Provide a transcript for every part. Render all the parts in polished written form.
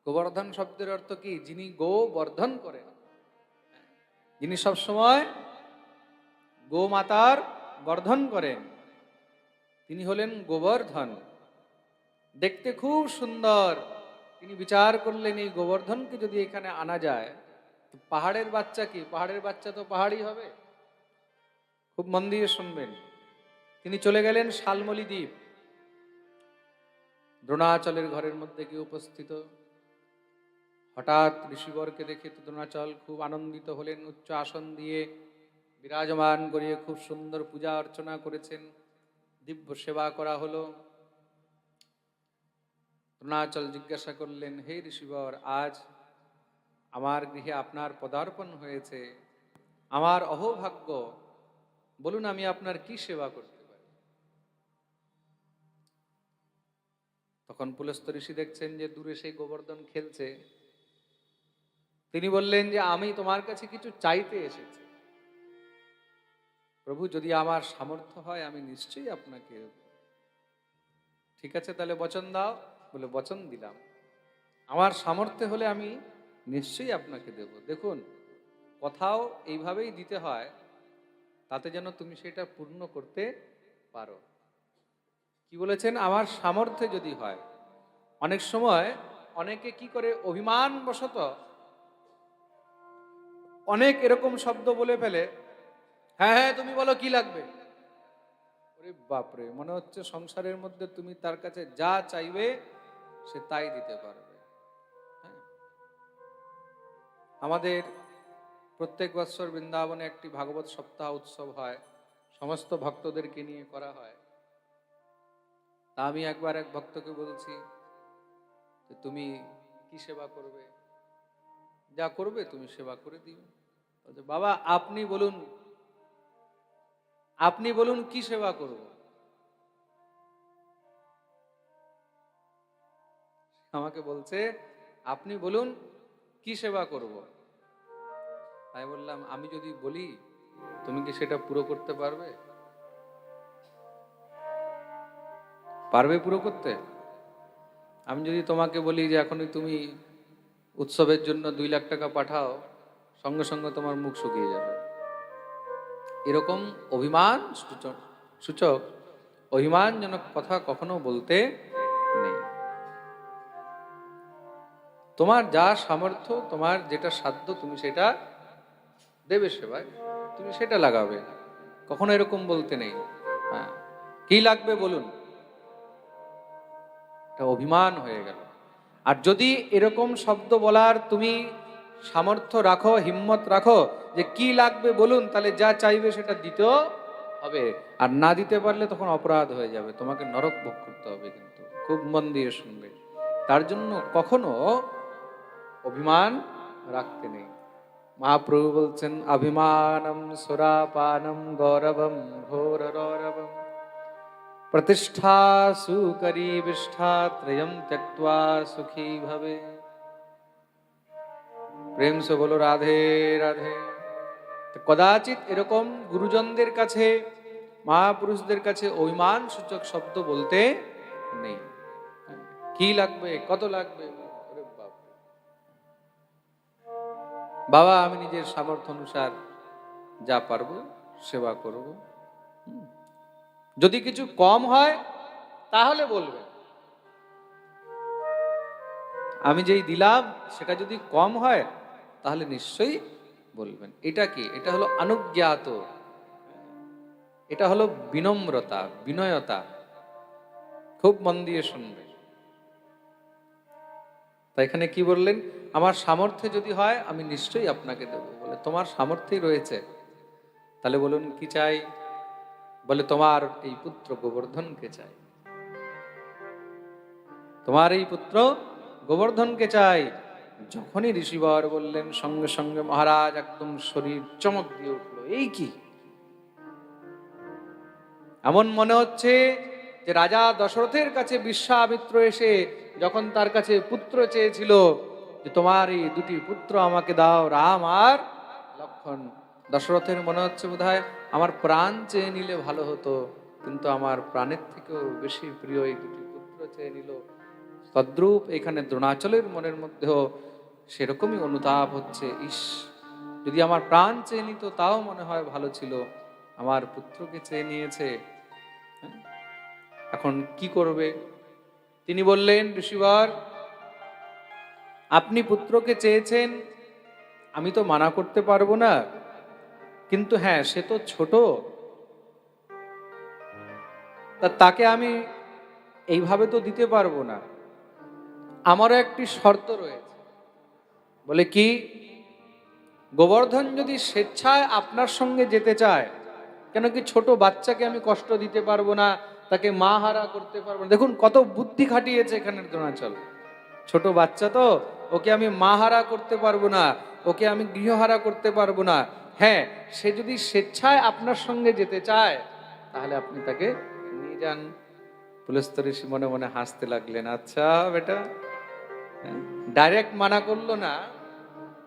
গোবর্ধন শব্দের অর্থ কি? যিনি গোবর্ধন করেন, যিনি সবসময় গোমাতার বর্ধন করেন, তিনি হলেন গোবর্ধন। দেখতে খুব সুন্দর। তিনি বিচার করলেন এই গোবর্ধনকে যদি এখানে আনা যায়, তো পাহাড়ের বাচ্চা কি? পাহাড়ের বাচ্চা তো পাহাড়ই হবে। খুব মন দিয়ে শুনবেন। তিনি চলে গেলেন শালমলী দ্বীপ। দ্রোণাচলের ঘরের মধ্যে গিয়ে উপস্থিত। হঠাৎ ঋষিবরকে দেখে তো দ্রোণাচল খুব আনন্দিত হলেন। উচ্চ আসন দিয়ে বিরাজমান করিয়ে খুব সুন্দর পূজা অর্চনা করেছেন, দিব্য সেবা করা হলো। দ্রোণাচল জিজ্ঞাসা করলেন, হে ঋষিবর, আজ আমার গৃহে আপনার পদার্পণ হয়েছে, আমার অহোভাগ্য, বলুন আমি আপনার কি সেবা করতে পারি? তখন পুলস্ত্য ঋষি দেখছেন যে দূরে সেই গোবর্ধন খেলছে। তিনি বললেন যে আমি তোমার কাছে কিছু চাইতে এসেছি প্রভু, যদি আমার সামর্থ্য হয় আমি নিশ্চয়ই আপনাকে দেব। ঠিক আছে, তাহলে বচন দাও। বলে, বচন দিলাম, আমার সামর্থ্য হলে আমি নিশ্চয়ই আপনাকে দেব। দেখুন, কথাও এইভাবেই দিতে হয়, তাতে যেন তুমি সেটা পূর্ণ করতে পারো। কি বলেছেন? আমার সামর্থ্যে যদি হয়। অনেক সময় অনেকে কি করে, অভিমান বশত অনেক এরকম শব্দ বলে ফেলে, হ্যাঁ হ্যাঁ তুমি বলো কি লাগবে। ওরে বাপরে, মনে হচ্ছে সংসারের মধ্যে তুমি তার কাছে যা চাইবে সে তাই দিতে পারবে। হ্যাঁ, আমাদের প্রত্যেক বছর বৃন্দাবনে একটি ভাগবত সপ্তাহ উৎসব হয়, সমস্ত ভক্তদেরকে নিয়ে করা হয়। তা আমি একবার এক ভক্তকে বলছি যে তুমি কি সেবা করবে? যা করবে তুমি সেবা করে দিও। বলছে, বাবা আপনি বলুন, আপনি বলুন কি সেবা করব? আমাকে বলছে, আপনি বলুন কি সেবা করব? তাই বললাম, আমি যদি বলি তুমি কি সেটা পুরো করতে পারবে? পারবে পুরো করতে? আমি যদি তোমাকে বলি যে এখনই তুমি উৎসবের জন্য 2 লাখ টাকা পাঠাও, সঙ্গে সঙ্গে তোমার মুখ শুকিয়ে যাবে। এরকম অভিমান সূচক, অভিমানজনক কথা কখনো বলতে নেই। তোমার যা সামর্থ্য, তোমার যেটা সাধ্য, তুমি সেটা দেবে সেবায়, তুমি সেটা লাগাবে। কখনো এরকম বলতে নেই। হ্যাঁ, কি লাগবে বলুন, এটা অভিমান হয়ে গেল। আর যদি এরকম শব্দ বলার তুমি সামর্থ্য রাখো, হিম্মত রাখো যে কি লাগবে বলুন, তাহলে যা চাইবে সেটা দিতেও হবে। আর না দিতে পারলে তখন অপরাধ হয়ে যাবে, তোমাকে নরক ভোগ করতে হবে। কিন্তু খুব মন দিয়ে শুনবে, তার জন্য কখনো অভিমান রাখতে নেই। মহাপ্রভু বলছেন, অভিমানম সুরাপানম গৌরবম ঘোর রৌরবম প্রতিষ্ঠা সুকরি বিষ্ঠা ত্রয়ম ত্যক্ত্বা সুখী ভবে। প্রেম সে বলো রাধে রাধে। কদাচিৎ এরকম গুরুজনদের কাছে, মহাপুরুষদের কাছে অভিমান সূচক শব্দ বলতে নেই। কি লাগবে, কত লাগবে? বাবা আমি নিজের সামর্থ্য অনুসার যা পারবো সেবা করব। যদি কিছু কম হয় তাহলে বলবে। আমি যেই দিলাম সেটা যদি কম হয় তাহলে নিশ্চয়ই বলবেন। এটা কি? এটা হলো অনুজ্ঞাত, এটা হলো বিনম্রতা, বিনয়তা। খুব মন দিয়ে শুনবে। তাই এখানে কি বললেন? আমার সামর্থ্যে যদি হয় আমি নিশ্চয়ই আপনাকে দেব। বলে, তোমার সামর্থ্যই রয়েছে, তাহলে বলুন কি চাই? বলে, তোমার এই পুত্র গোবর্ধনকে চাই, তোমার এই পুত্র গোবর্ধনকে চাই। যখনই ঋষিবর বললেন, সঙ্গে সঙ্গে মহারাজ একদম শরীর চমক দিয়ে উঠলো। এই কি? এমন মনে হচ্ছে যে রাজা দশরথের কাছে বিশ্বামিত্র এসে যখন তার কাছে পুত্র চেয়েছিল, যে তোমার এই 2টি পুত্র আমাকে দাও, রাম আর লক্ষণ। দশরথের মনে হচ্ছে বোধহয় আমার প্রাণ চেয়ে নিলে ভালো হতো, কিন্তু আমার প্রাণের থেকেও বেশি প্রিয় এই 2টি পুত্র চেয়ে নিল। তদ্রূপ এখানে দ্রোণাচলের মনের মধ্যেও সেরকমই অনুতাপ হচ্ছে, ইস, যদি আমার প্রাণ চেয়ে নিত তাও মনে হয় ভালো ছিল, আমার পুত্রকে চেয়ে নিয়েছে, হ্যাঁ? এখন কি করবে? তিনি বললেন, ঋষিবর, আপনি পুত্রকে চেয়েছেন, আমি তো মানা করতে পারবো না, কিন্তু হ্যাঁ, সে তো ছোট, তাকে আমি এইভাবে তো দিতে পারবো না, আমারও একটি শর্ত রয়েছে। বলে কি? গোবর্ধন যদি স্বেচ্ছায় আপনার সঙ্গে যেতে চায়, কেন কি ছোট বাচ্চাকে আমি কষ্ট দিতে পারবো না, তাকে মা হারা করতে পারবো না। দেখুন কত বুদ্ধি খাটিয়েছে এখানের দ্রোণাচল। ছোট বাচ্চা তো, ওকে আমি মা হারা করতে পারবো না, ওকে আমি গৃহহারা করতে পারবো না। হ্যাঁ, সে যদি স্বেচ্ছায় আপনার সঙ্গে যেতে চায়, তাহলে আপনি তাকে নিয়ে যান। পুলস্ত্য ঋষি মনে মনে হাসতে লাগলেন, আচ্ছা বেটা, ডাইরেক্ট মানা করলো না,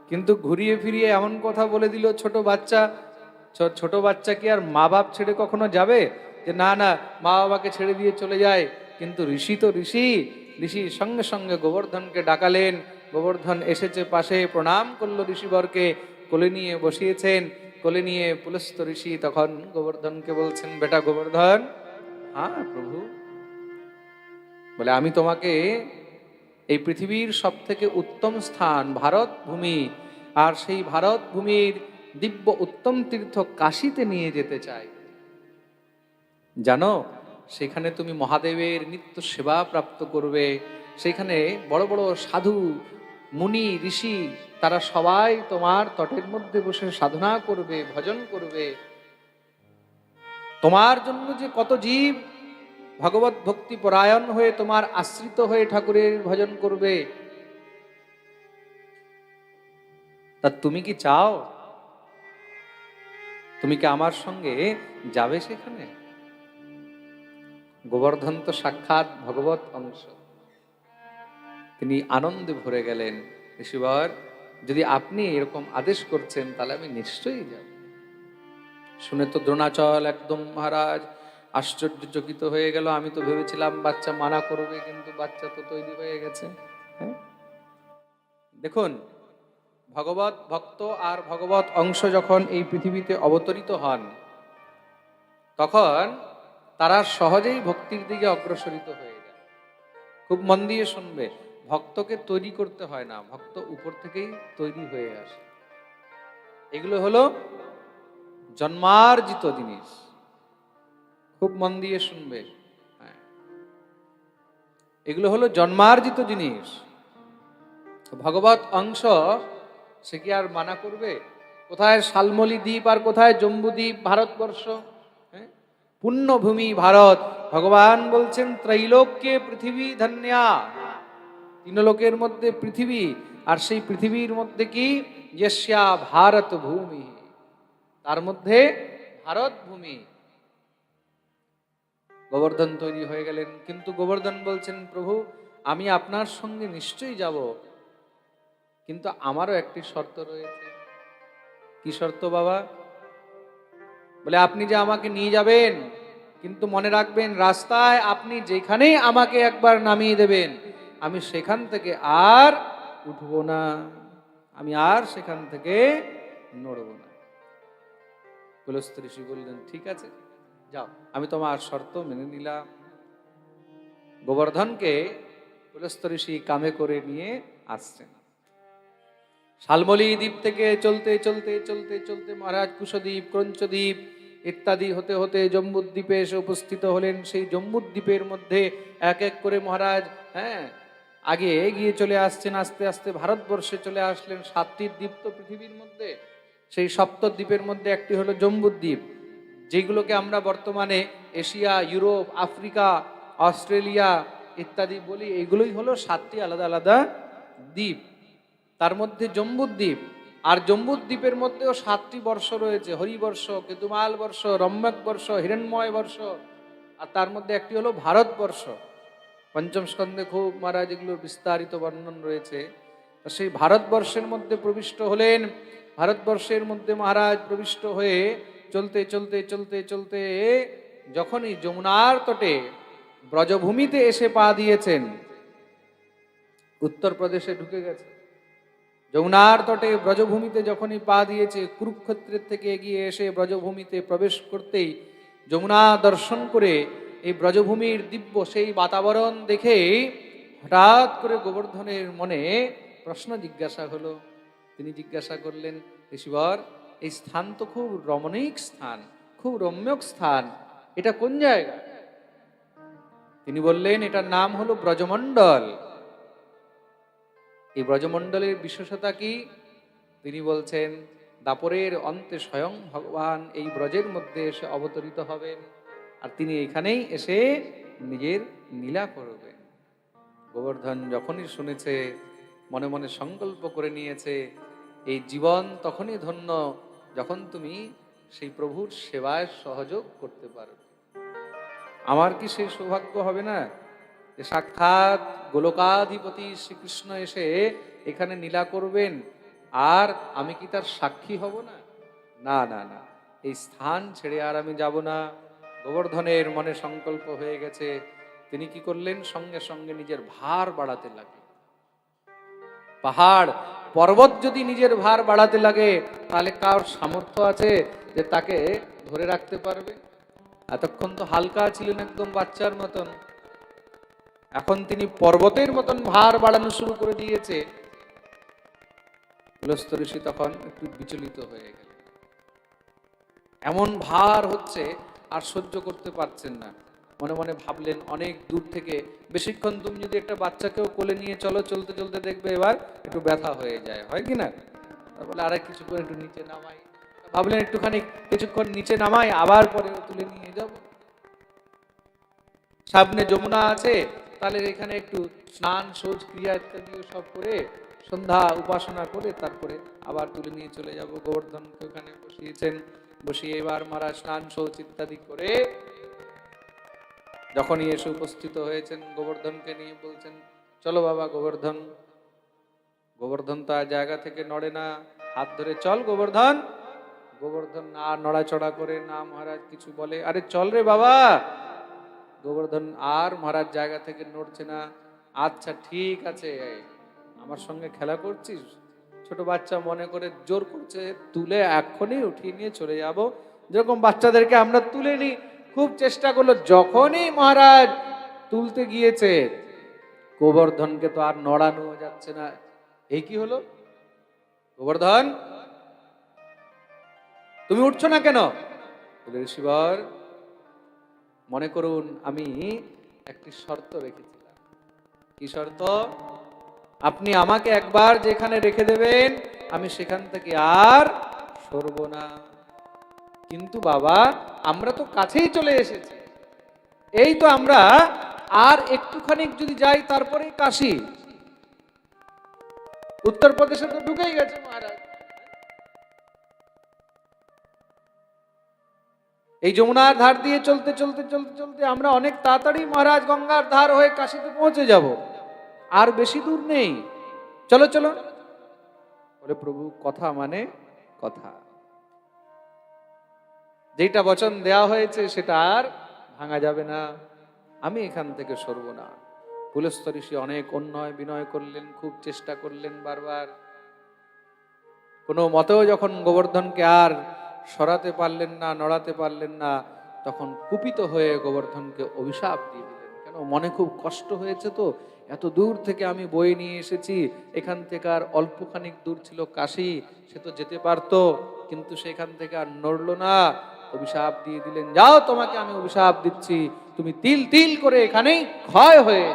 কিন্তু ঘুরিয়ে ফিরিয়ে এমন কথা বলে দিল। ছোট বাচ্চা কি আর মা বাপ ছেড়ে কখনো যাবে? যে না না, মা বাবাকে ছেড়ে দিয়ে চলে যায়। কিন্তু ঋষি তো ঋষি সঙ্গে সঙ্গে গোবর্ধনকে ডাকালেন। গোবর্ধন এসেছে পাশে, প্রণাম করলো ঋষিবরকে, কোলে নিয়ে বসিয়েছেন। কোলে নিয়ে পুলস্ত্য ঋষি তখন গোবর্ধনকে বলছেন, বেটা গোবর্ধন। হ্যাঁ প্রভু। বলে, আমি তোমাকে এই পৃথিবীর সব থেকে উত্তম স্থান ভারত ভূমি, আর সেই ভারত ভূমির দিব্য উত্তম তীর্থ কাশীতে নিয়ে যেতে চাই। জানো, সেখানে তুমি মহাদেবের নিত্য সেবা প্রাপ্ত করবে। সেখানে বড় বড় সাধু মুনি ঋষি, তারা সবাই তোমার তটের মধ্যে বসে সাধনা করবে, ভজন করবে। তোমার জন্য যে কত জীব ভগবত ভক্তি পরায়ণ হয়ে তোমার আশ্রিত হয়ে ঠাকুরের ভজন করবে, তা তুমি কি চাও? তুমি কি আমার সঙ্গে যাবে সেখানে? গোবর্ধন তো সাক্ষাৎ ভগবত অংশ, তিনি আনন্দে ভরে গেলেন। ঋষিবর, যদি আপনি এরকম আদেশ করছেন, তাহলে আমি নিশ্চয়ই যাব। শুনে তো দ্রোণাচল একদম মহারাজ আশ্চর্যচকিত হয়ে গেল। আমি তো ভেবেছিলাম বাচ্চা মানা করবে, কিন্তু বাচ্চা তো তৈরি হয়ে গেছে। হ্যাঁ, দেখুন, ভগবত ভক্ত আর ভগবত অংশ যখন এই পৃথিবীতে অবতরিত হন, তখন তারা সহজেই ভক্তির দিকে অগ্রসরিত হয়ে যায়। খুব মন দিয়ে শুনবে, ভক্তকে তৈরি করতে হয় না, ভক্ত উপর থেকেই তৈরি হয়ে আসে। এগুলো হলো জন্মার্জিত জিনিস, খুব মন দিয়ে শুনবে। হ্যাঁ, এগুলো হলো জন্মার্জিত জিনিস। ভগবত অংশ সে কি আর মানা করবে? কোথায় শালমলি দ্বীপ আর কোথায় জম্বু দ্বীপ? ভারতবর্ষ, হ্যাঁ, পুণ্যভূমি ভারত। ভগবান বলছেন, ত্রৈলোক্যে পৃথিবী ধন্যা, তিন লোকের মধ্যে পৃথিবী, আর সেই পৃথিবীর মধ্যে কি? যস্যা ভারত ভূমি, তার মধ্যে ভারত ভূমি। গোবর্ধন তৈরি হয়ে গেলেন, কিন্তু গোবর্ধন বলছেন, প্রভু আমি আপনার সঙ্গে নিশ্চয়ই যাব, কিন্তু আমারও একটি শর্ত রয়েছে। কি শর্ত বাবা? বলে, আপনি যে আমাকে নিয়ে যাবেন, কিন্তু মনে রাখবেন, রাস্তায় আপনি যেখানেই আমাকে একবার নামিয়ে দেবেন, আমি সেখান থেকে আর উঠবো না, আমি আর সেখান থেকে নড়ব না। পুলস্ত্য ঋষি বললেন, ঠিক আছে, যাও, আমি তোমার শর্ত মেনে নিলাম। গোবর্ধনকে পুলস্ত্য ঋষি কামে করে নিয়ে আসছেন। শালমলি দ্বীপ থেকে চলতে চলতে চলতে চলতে মহারাজ কুশদ্বীপ, ক্রঞ্চদ্বীপ ইত্যাদি হতে হতে জম্বুদ্বীপে এসে উপস্থিত হলেন। সেই জম্বুদ্বীপের মধ্যে এক এক করে মহারাজ, হ্যাঁ, আগে এগিয়ে চলে আসছেন। আস্তে আস্তে ভারতবর্ষে চলে আসলেন। 7টি দ্বীপ তো পৃথিবীর মধ্যে, সেই 7 দ্বীপের মধ্যে একটি হলো জম্বুদ্বীপ, যেগুলোকে আমরা বর্তমানে এশিয়া, ইউরোপ, আফ্রিকা, অস্ট্রেলিয়া ইত্যাদি বলি। এইগুলোই হলো 7টি আলাদা আলাদা দ্বীপ। তার মধ্যে জম্বুদ্বীপ, আর জম্বুদ্বীপের মধ্যেও 7টি বর্ষ রয়েছে: হরিবর্ষ, কেতুমাল বর্ষ, রম্যক বর্ষ, হিরণ্ময় বর্ষ, আর তার মধ্যে একটি হলো ভারতবর্ষ। পঞ্চম স্কন্ধে খুব মহারাজ এগুলোর বিস্তারিত বর্ণন রয়েছে। সেই ভারতবর্ষের মধ্যে প্রবিষ্ট হলেন। ভারতবর্ষের মধ্যে মহারাজ প্রবিষ্ট হয়ে চলতে চলতে চলতে চলতে যখনই যমুনার তটে ব্রজভূমিতে এসে পা দিয়েছেন, উত্তরপ্রদেশে ঢুকে গেছে। যমুনার তটে ব্রজভূমিতে যখনই পা দিয়েছে, কুরুক্ষেত্রের থেকে এগিয়ে এসে ব্রজভূমিতে প্রবেশ করতেই যমুনা দর্শন করে এই ব্রজভূমির দিব্য সেই বাতাবরণ দেখে হঠাৎ করে গোবর্ধনের মনে প্রশ্ন জিজ্ঞাসা হলো। তিনি জিজ্ঞাসা করলেন, ঋষিবর, এই স্থান তো খুব রমণীক স্থান, খুব রম্যক স্থান, এটা কোন জায়গা? তিনি বললেন, এটার নাম হলো ব্রজমণ্ডল। এই ব্রজমণ্ডলের বিশেষতা কি? তিনি বলছেন, দাপরের অন্তে স্বয়ং ভগবান এই ব্রজের মধ্যে এসে অবতরিত হবেন, আর তিনি এখানেই এসে নিজের লীলা করবেন। গোবর্ধন যখনই শুনেছে, মনে মনে সংকল্প করে নিয়েছে, এই জীবন তখনই ধন্য যখন তুমি সেই প্রভুর সেবায় সহযোগ করতে পারবে। আমার কি সেই সৌভাগ্য হবে না যে সাক্ষাৎ গোলকাধিপতি শ্রীকৃষ্ণ এসে এখানে লীলা করবেন, আর আমি কি তার সাক্ষী হব না? না না না, এই স্থান ছেড়ে আর আমি যাব না। গোবর্ধনের মনে সংকল্প হয়ে গেছে। তিনি কি করলেন? সঙ্গে সঙ্গে নিজের ভার বাড়াতে লাগলেন। পাহাড় পর্বত যদি নিজের ভার বাড়াতে লাগে, তাহলে কার সামর্থ্য আছে যে তাকে ধরে রাখতে পারবে? এতক্ষণ তো হালকা ছিলেন, একদম বাচ্চার মতন। এখন তিনি পর্বতের মতন ভার বাড়ানো শুরু করে দিয়েছে। পুলস্ত্য ঋষি তখন একটু বিচলিত হয়ে গেল। এমন ভার হচ্ছে, আর সহ্য করতে পারছেন না। মনে মনে ভাবলেন, অনেক দূর থেকে, বেশিক্ষণ তুমি যদি একটা বাচ্চাকেও কোলে নিয়ে চলো, চলতে চলতে দেখবে এবার একটু ব্যথা হয়ে যায়, হয় কি না? বলে আর কিছুক্ষণ একটু নিচে নামাই। ভাবলেন একটুখানি কিছুক্ষণ নিচে নামাই, আবার পরে তুলে নিয়ে যাব। সামনে যমুনা আছে, তাহলে এখানে একটু স্নান শৌচ ক্রিয়া ইত্যাদি সব করে সন্ধ্যা উপাসনা করে তারপরে আবার তুলে নিয়ে চলে যাব। গোবর্ধনকে ওখানে বসিয়েছেন। বসিয়ে এবার মহারাজ স্নান শৌচ ইত্যাদি করে যখনই এসে উপস্থিত হয়েছেন, গোবর্ধনকে নিয়ে বলছেন, চলো বাবা গোবর্ধন। গোবর্ধন তো আর জায়গা থেকে নড়ে না, হাত ধরে, চল গোবর্ধন। গোবর্ধন না নড়াচড়া করে, না মহারাজ কিছু বলে, আরে চল রে বাবা। গোবর্ধন আর মহারাজ জায়গা থেকে নড়ছে না। আচ্ছা ঠিক আছে, আমার সঙ্গে খেলা করছিস? ছোট বাচ্চা মনে করে জোর করছে, তুলে এক্ষুনি উঠিয়ে নিয়ে চলে যাব। যেরকম বাচ্চাদেরকে আমরা তুলে নিই, খুব চেষ্টা করলো। যখনই মহারাজ তুলতে গিয়েছে, গোবর্ধনকে তো আর নড়ানো যাচ্ছে না। এই কি হলো? গোবর্ধন, তুমি উঠছো না কেন? বলে, ঋষিবর, মনে করুন আমি একটি শর্ত রেখেছিলাম। কি শর্ত? আপনি আমাকে একবার যেখানে রেখে দেবেন, আমি সেখান থেকে আর সরব না। কিন্তু বাবা, আমরা তো কাছেই চলে এসেছি, এই তো আমরা আর একটুখানি যদি যাই তারপরেই কাশী। উত্তরপ্রদেশে তো ঢুকেই গেছে মহারাজ। এই যমুনার ধার দিয়ে চলতে চলতে চলতে চলতে আমরা অনেক তাড়াতাড়ি মহারাজ গঙ্গার ধার হয়ে কাশীতে পৌঁছে যাব, আর বেশি দূর নেই, চলো চলো। বলে, প্রভু কথা মানে কথা, যেটা বচন দেয়া হয়েছে সেটা আর ভাঙা যাবে না, আমি এখান থেকে সরব না। পুলস্ত্য ঋষি অনেক অন্যায় বিনয় করলেন, খুব চেষ্টা করলেন বারবার, কোনো মতেও যখন গোবর্ধনকে আর সরাতে পারলেন না, নড়াতে পারলেন না, তখন কুপিত হয়ে গোবর্ধনকে অভিশাপ দিয়ে দিলেন। কেন? মনে খুব কষ্ট হয়েছে তো, এত দূর থেকে আমি বয়ে নিয়ে এসেছি, এখান থেকে আর অল্পখানিক দূর ছিল কাশী, সে তো যেতে পারতো, কিন্তু সেখান থেকে আর নড়লো না। অভিশাপ দিয়ে দিলেন, যাও, তোমাকে আমি অভিশাপ দিচ্ছি, তুমি তিল তিল করে এখানেই ক্ষয় হয়ে,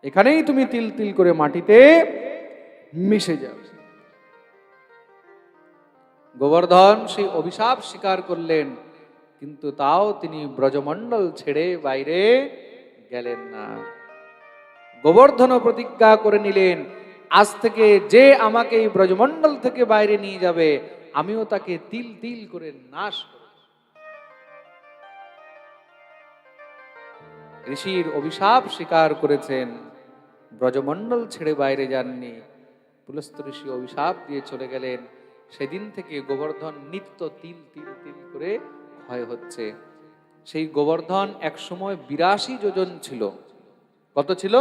এখানেই তুমি তিল তিল করে মাটিতে মিশে যাও। গোবর্ধন সেই অভিশাপ স্বীকার করলেন, কিন্তু তাও তিনি ব্রজমণ্ডল ছেড়ে বাইরে গেলেন না। গোবর্ধন প্রতিজ্ঞা করে নিলেন, আজ থেকে যে আমাকে এই ব্রজমণ্ডল থেকে বাইরে নিয়ে যাবে, আমিও তাকে তিল তিল করে নাশ করব। ঋষির অভিশাপ স্বীকার করেছেন, ব্রজমণ্ডল ছেড়ে বাইরে যাননি। পুলস্ত্য ঋষি অভিশাপ দিয়ে চলে গেলেন। সেদিন থেকে গোবর্ধন নিত্য তিল তিল তিল করে ক্ষয় হচ্ছে। সেই গোবর্ধন এক সময় 82 যোজন ছিল। কত ছিল?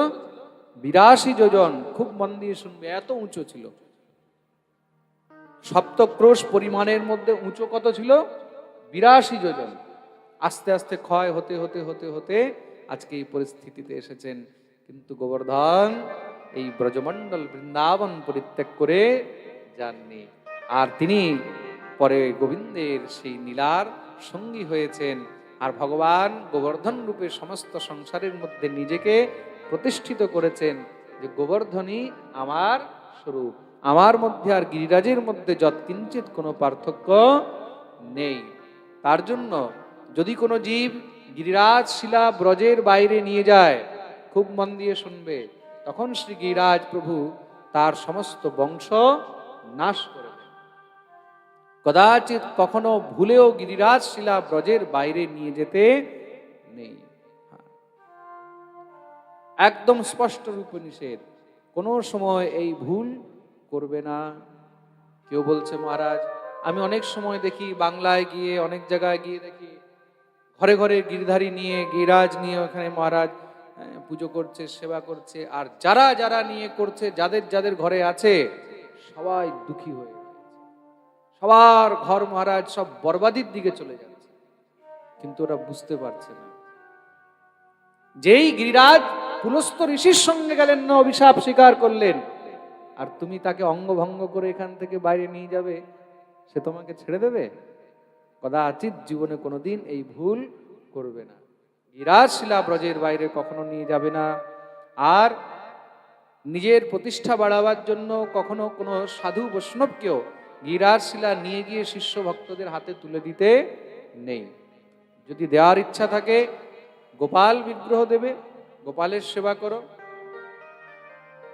82 যোজন, খুব মন দিয়ে শুনবে, এত উঁচু ছিল। সপ্তক্রোশ পরিমাণের মধ্যে উঁচু কত ছিল? 82 যোজন। আস্তে আস্তে ক্ষয় হতে হতে হতে হতে আজকে এই পরিস্থিতিতে এসেছেন। কিন্তু গোবর্ধন এই ব্রজমণ্ডল বৃন্দাবন পরিত্যাগ করে যাননি, আর তিনি পরে গোবিন্দের সেই নীলার সঙ্গী হয়েছেন। আর ভগবান গোবর্ধন রূপে সমস্ত সংসারের মধ্যে নিজেকে প্রতিষ্ঠিত করেছেন যে গোবর্ধনই আমার স্বরূপ, আমার মধ্যে আর গিরিরাজের মধ্যে যৎকিঞ্চিত কোনো পার্থক্য নেই। তার জন্য যদি কোনো জীব গিরিরাজ শিলা ব্রজের বাইরে নিয়ে যায়, খুব মন দিয়ে শুনবে, তখন শ্রী গিরিরাজ প্রভু তার সমস্ত বংশ নাশ করে দেন। কদাচিৎ কখনো ভুলেও গিরিরাজ শিলা ব্রজের বাইরে নিয়ে যেতে নেই, একদম স্পষ্ট রূপে নিষেধ, কোনো সময় এই ভুল করবে না। কেউ বলছে মহারাজ আমি অনেক সময় দেখি বাংলায় গিয়ে, অনেক জায়গায় গিয়ে দেখি ঘরে ঘরে গিরিধারী নিয়ে, গিরিরাজ নিয়ে ওখানে মহারাজ পুজো করছে, সেবা করছে, আর যারা যারা নিয়ে করছে, যাদের যাদের ঘরে আছে সবাই দুঃখী হয়ে গেছে, সবার ঘর মহারাজ সব বরবাদির দিকে চলে যাচ্ছে। কিন্তু ওরা বুঝতে পারছে না, যেই গিরিরাজ পুলস্ত ঋষির সঙ্গে গেলেন না, অভিশাপ স্বীকার করলেন, আর তুমি তাকে অঙ্গভঙ্গ করে এখান থেকে বাইরে নিয়ে যাবে, সে তোমাকে ছেড়ে দেবে? কদাচিৎ জীবনে কোনোদিন এই ভুল করবে না। গিরিরাজ শিলা ব্রজের বাইরে কখনো নিয়ে যাবে না। আর নিজের প্রতিষ্ঠা বাড়াবার জন্য কখনো কোনো সাধু বৈষ্ণবকেও গিরিরাজ শিলা নিয়ে গিয়ে শিষ্য ভক্তদের হাতে তুলে দিতে নেই। যদি দেওয়ার ইচ্ছা থাকে গোপাল বিগ্রহ দেবে, গোপালের সেবা করো,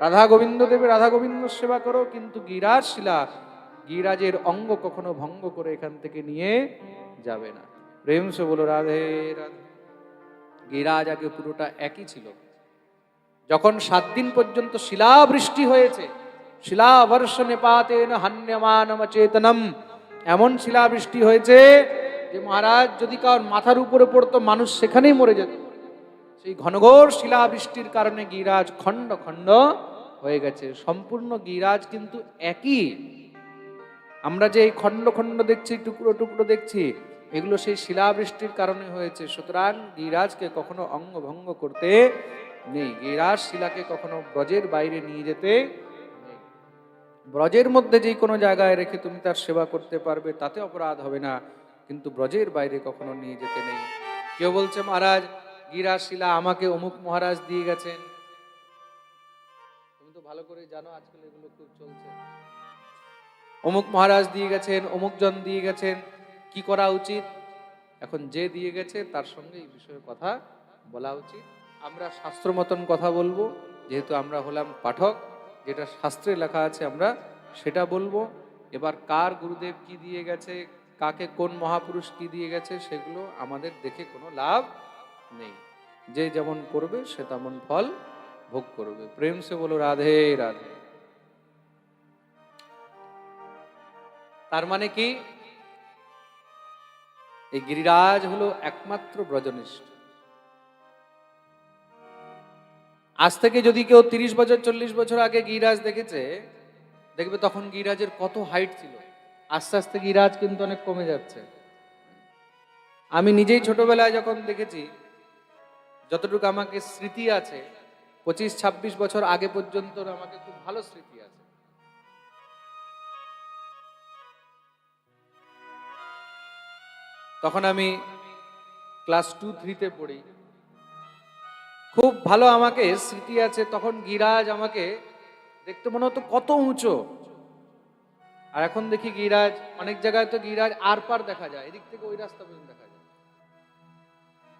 রাধা গোবিন্দ দেবে, রাধা গোবিন্দ সেবা করো, কিন্তু গিরিরাজ শিলা, গিরিরাজের অঙ্গ কখনো ভঙ্গ করে এখান থেকে নিয়ে যাবে না। প্রেম সে বলো রাধে রাধে। গিরিরাজ আগে পুরোটা একই ছিল। যখন 7 দিন পর্যন্ত শিলাবৃষ্টি হয়েছে, শিলাবর্ষণে পাতেন হান্যমানম চেতনম, এমন শিলাবৃষ্টি হয়েছে যে মহারাজ যদি কার মাথার উপরে পড়তো মানুষ সেখানেই মরে যেত। সেই ঘনঘোর শিলাবৃষ্টির কারণে গিরিরাজ খণ্ড খণ্ড হয়ে গেছে। সম্পূর্ণ গিরিরাজ কিন্তু একই। আমরা যে এই খণ্ড খণ্ড দেখছি, টুকরো টুকরো দেখছি, এগুলো সেই শিলাবৃষ্টির কারণে হয়েছে। সুতরাং গিরিরাজকে কখনো অঙ্গভঙ্গ করতে নেই, গিরিরাজ শিলাকে কখনো ব্রজের বাইরে নিয়ে যেতে নেই। ব্রজের মধ্যে যে কোনো জায়গায় রেখে তুমি তার সেবা করতে পারবে, তাতে অপরাধ হবে না, কিন্তু ব্রজের বাইরে কখনো নিয়ে যেতে নেই। কেউ বলছে মহারাজ গিরিরাজ শিলা আমাকে অমুক মহারাজ দিয়ে গেছেন। তুমি তো ভালো করে জানো আজকাল এগুলো খুব চলছে, অমুক মহারাজ দিয়ে গেছেন, অমুক জন দিয়ে গেছেন, কি করা উচিত? এখন যে দিয়ে গেছে তার সঙ্গে এই বিষয়ে কথা বলা উচিত। আমরা শাস্ত্র মতন কথা বলবো, যেহেতু আমরা হলাম পাঠক, যেটা শাস্ত্রে লেখা আছে আমরা সেটা বলবো। এবার কার গুরুদেব কি দিয়ে গেছে, কাকে কোন মহাপুরুষ কি দিয়ে গেছে, সেগুলো আমাদের দেখে কোনো লাভ নেই। যে যেমন করবে সে তেমন ফল ভোগ করবে। প্রেম সে বলো রাধে রাধে। তার মানে কি, এই গিরিরাজ হলো একমাত্র ব্রজনিষ্ঠ। আজ থেকে যদি কেউ 30 বছর 40 বছর আগে গিরিরাজ দেখেছে, দেখবে তখন গিরিরাজের কত হাইট ছিল। আস্তে আস্তে গিরিরাজ কিন্তু অনেক কমে যাচ্ছে। আমি নিজেই ছোটবেলায় যখন দেখেছি, যতটুকু আমাকে স্মৃতি আছে, 25-26 বছর আগে পর্যন্ত আমাকে খুব ভালো স্মৃতি আছে। তখন আমি ক্লাস 2-3-তে পড়ি, খুব ভালো আমাকে স্মৃতি আছে। তখন গিরিরাজ আমাকে দেখতে মনে হতো কত উঁচু, আর এখন দেখি গিরিরাজ অনেক জায়গায় তো গিরিরাজ আর পার দেখা যায়, এদিক থেকে ওই রাস্তা পর্যন্ত দেখা যায়।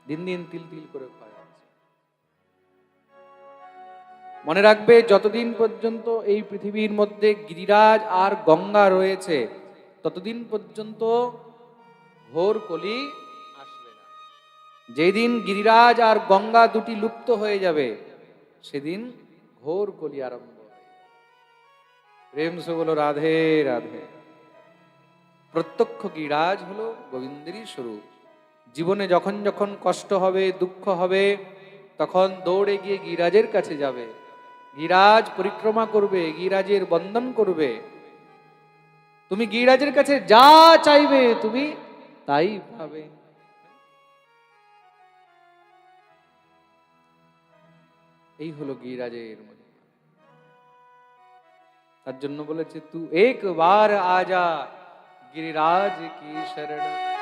দিন দিন তিল তিল করে ক্ষয় হচ্ছে। মনে রাখবে, যতদিন পর্যন্ত এই পৃথিবীর মধ্যে গিরিরাজ আর গঙ্গা রয়েছে, ততদিন পর্যন্ত ঘোর কলি আসবে না। যেদিন গিরিরাজ আর গঙ্গা দুটি লুপ্ত হয়ে যাবে, সেদিন ঘোর কলি আরম্ভ হবে। প্রেম সে বলো রাধে রাধে। প্রত্যক্ষ গিরিরাজ হলো গোবিন্দেরই স্বরূপ। জীবনে যখন যখন কষ্ট হবে, দুঃখ হবে, তখন দৌড়ে গিয়ে গিরিরাজের কাছে যাবে। গিরিরাজ পরিক্রমা করবে, গিরিরাজের বন্দন করবে, তুমি গিরিরাজের কাছে যা চাইবে তুমি তাই পাবে। এই হলো গিরিরাজের মধ্যে। তার জন্য বলেছে তু একবার আজা गिरिराज की शरण।